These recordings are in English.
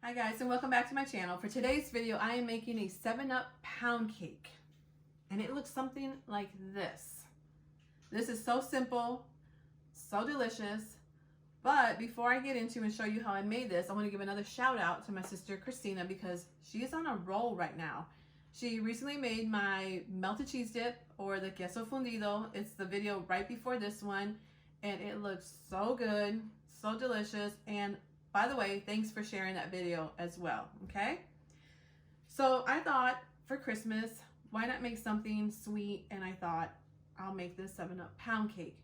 Hi guys, and welcome back to my channel. For today's video, I am making a 7-Up pound cake. And it looks something like this. This is so simple, so delicious. But before I get into and show you how I made this, I want to give another shout out to my sister Christina because she is on a roll right now. She recently made my melted cheese dip, or the queso fundido. It's the video right before this one. And it looks so good, so delicious. And by the way, thanks for sharing that video as well, okay? So I thought for Christmas, why not make something sweet? And I thought I'll make this 7-Up pound cake.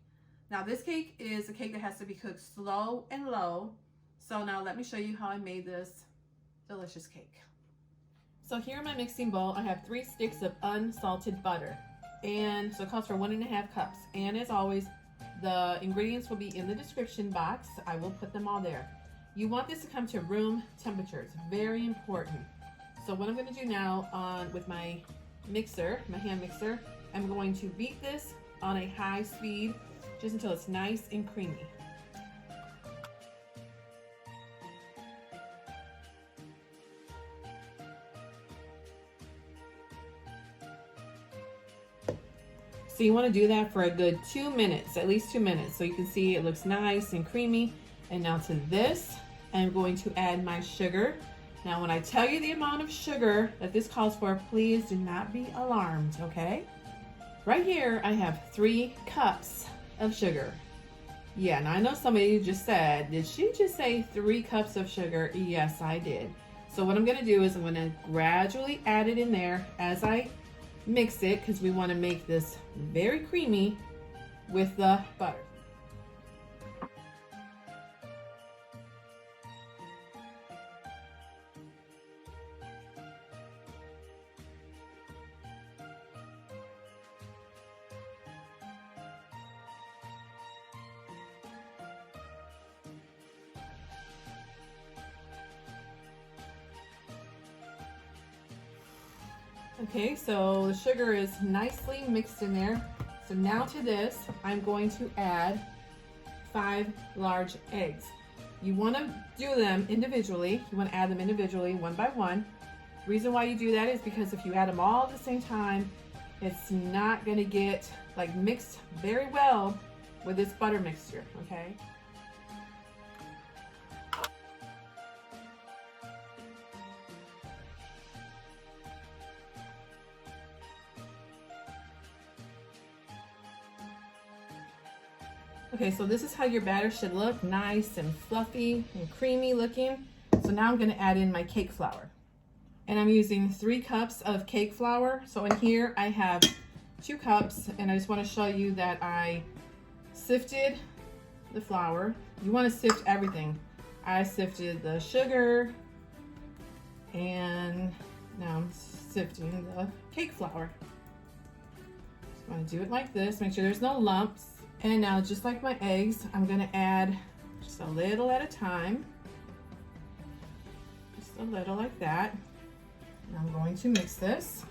Now this cake is a cake that has to be cooked slow and low. So now let me show you how I made this delicious cake. So here in my mixing bowl, I have 3 sticks of unsalted butter. And so it calls for 1.5 cups. And as always, the ingredients will be in the description box. I will put them all there. You want this to come to room temperature. It's very important. So what I'm going to do now with my mixer, my hand mixer, I'm going to beat this on a high speed just until it's nice and creamy. So you want to do that for a good 2 minutes, at least 2 minutes. So you can see it looks nice and creamy. And now to this, I'm going to add my sugar. Now when I tell you the amount of sugar that this calls for, please do not be alarmed, okay? Right here, I have 3 cups of sugar. Yeah, now I know some of you just said, did she just say 3 cups of sugar? Yes, I did. So what I'm gonna do is I'm gonna gradually add it in there as I mix it, because we wanna make this very creamy with the butter. Okay, so the sugar is nicely mixed in there. So now to this, I'm going to add 5 large eggs. You want to do them individually. You want to add them individually, one by one. The reason why you do that is because if you add them all at the same time, it's not going to get like mixed very well with this butter mixture, okay? Okay, so this is how your batter should look, nice and fluffy and creamy looking. So now I'm going to add in my cake flour. And I'm using 3 cups of cake flour. So in here I have 2 cups, and I just want to show you that I sifted the flour. You want to sift everything. I sifted the sugar, and now I'm sifting the cake flour. Just want to do it like this, make sure there's no lumps. And now, just like my eggs, I'm gonna add just a little at a time. Just a little like that. And I'm going to mix this.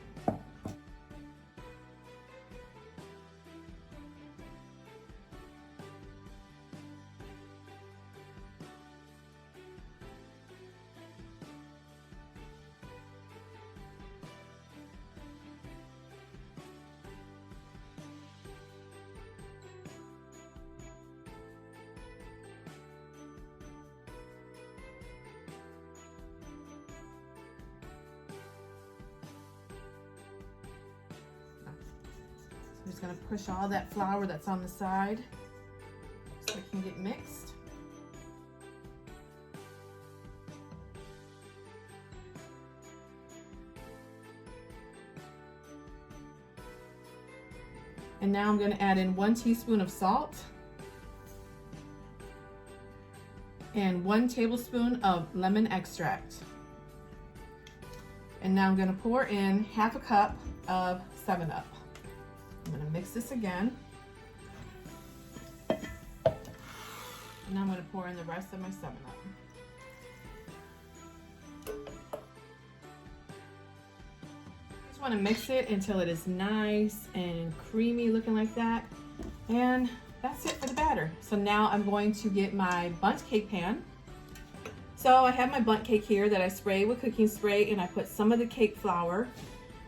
I'm just going to push all that flour that's on the side so it can get mixed. And now I'm going to add in 1 teaspoon of salt and 1 tablespoon of lemon extract. And now I'm going to pour in half a cup of 7-Up. I'm going to mix this again. And now I'm going to pour in the rest of my 7-Up. Just want to mix it until it is nice and creamy looking like that. And that's it for the batter. So now I'm going to get my bundt cake pan. So I have my bundt cake here that I spray with cooking spray, and I put some of the cake flour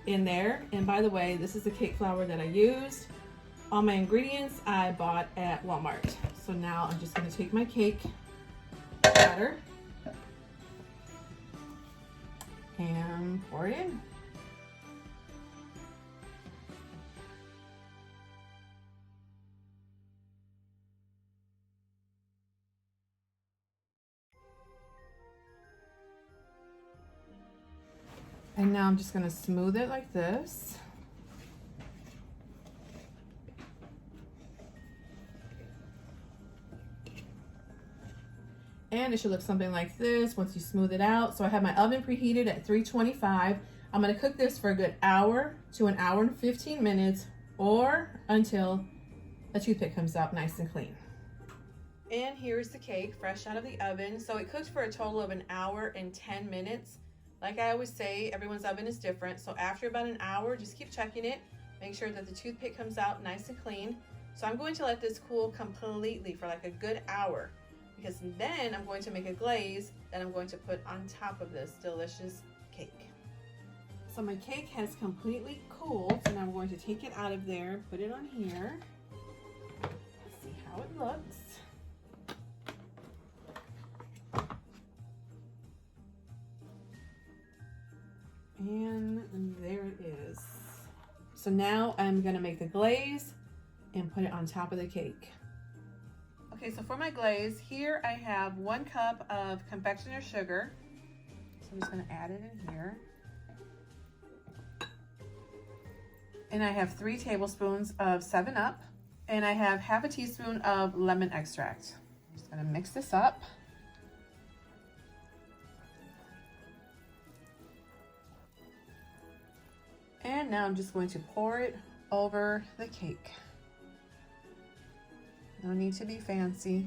in there. And by the way, this is the cake flour that I used. All my ingredients I bought at Walmart. So now I'm just gonna take my cake batter and pour it in. And now I'm just gonna smooth it like this. And it should look something like this once you smooth it out. So I have my oven preheated at 325. I'm gonna cook this for a good hour to an hour and 15 minutes, or until a toothpick comes out nice and clean. And here's the cake fresh out of the oven. So it cooked for a total of an hour and 10 minutes. Like I always say, everyone's oven is different. So after about an hour, just keep checking it. Make sure that the toothpick comes out nice and clean. So I'm going to let this cool completely for like a good hour, because then I'm going to make a glaze that I'm going to put on top of this delicious cake. So my cake has completely cooled, so now I'm going to take it out of there, put it on here. Let's see how it looks. And there it is. So now I'm gonna make the glaze and put it on top of the cake. Okay, so for my glaze, here I have 1 cup of confectioner sugar. So I'm just gonna add it in here. And I have 3 tablespoons of 7-Up. And I have half a teaspoon of lemon extract. I'm just gonna mix this up. And now I'm just going to pour it over the cake. No need to be fancy.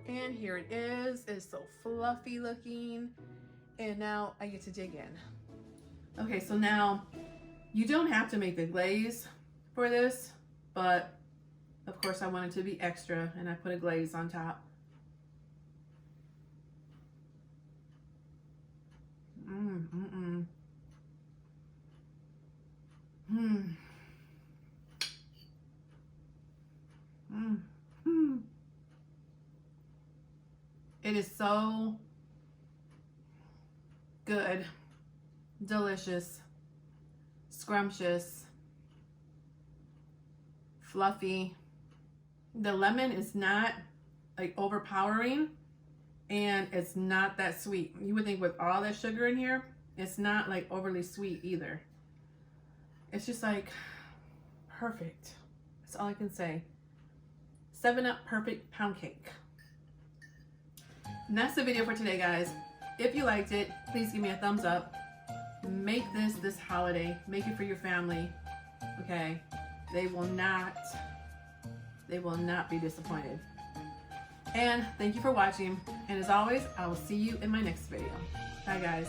And here it is. It's so fluffy looking. And now I get to dig in. Okay, so now you don't have to make the glaze for this, but of course I want it to be extra, and I put a glaze on top. It is so good, delicious, scrumptious, fluffy. The lemon is not like overpowering, and it's not that sweet. You would think with all that sugar in here, it's not like overly sweet either. It's just like perfect. That's all I can say. 7-Up perfect pound cake. And that's the video for today, guys. If you liked it, please give me a thumbs up. Make this holiday. Make it for your family. Okay? They will not be disappointed. And thank you for watching. And as always, I will see you in my next video. Bye, guys.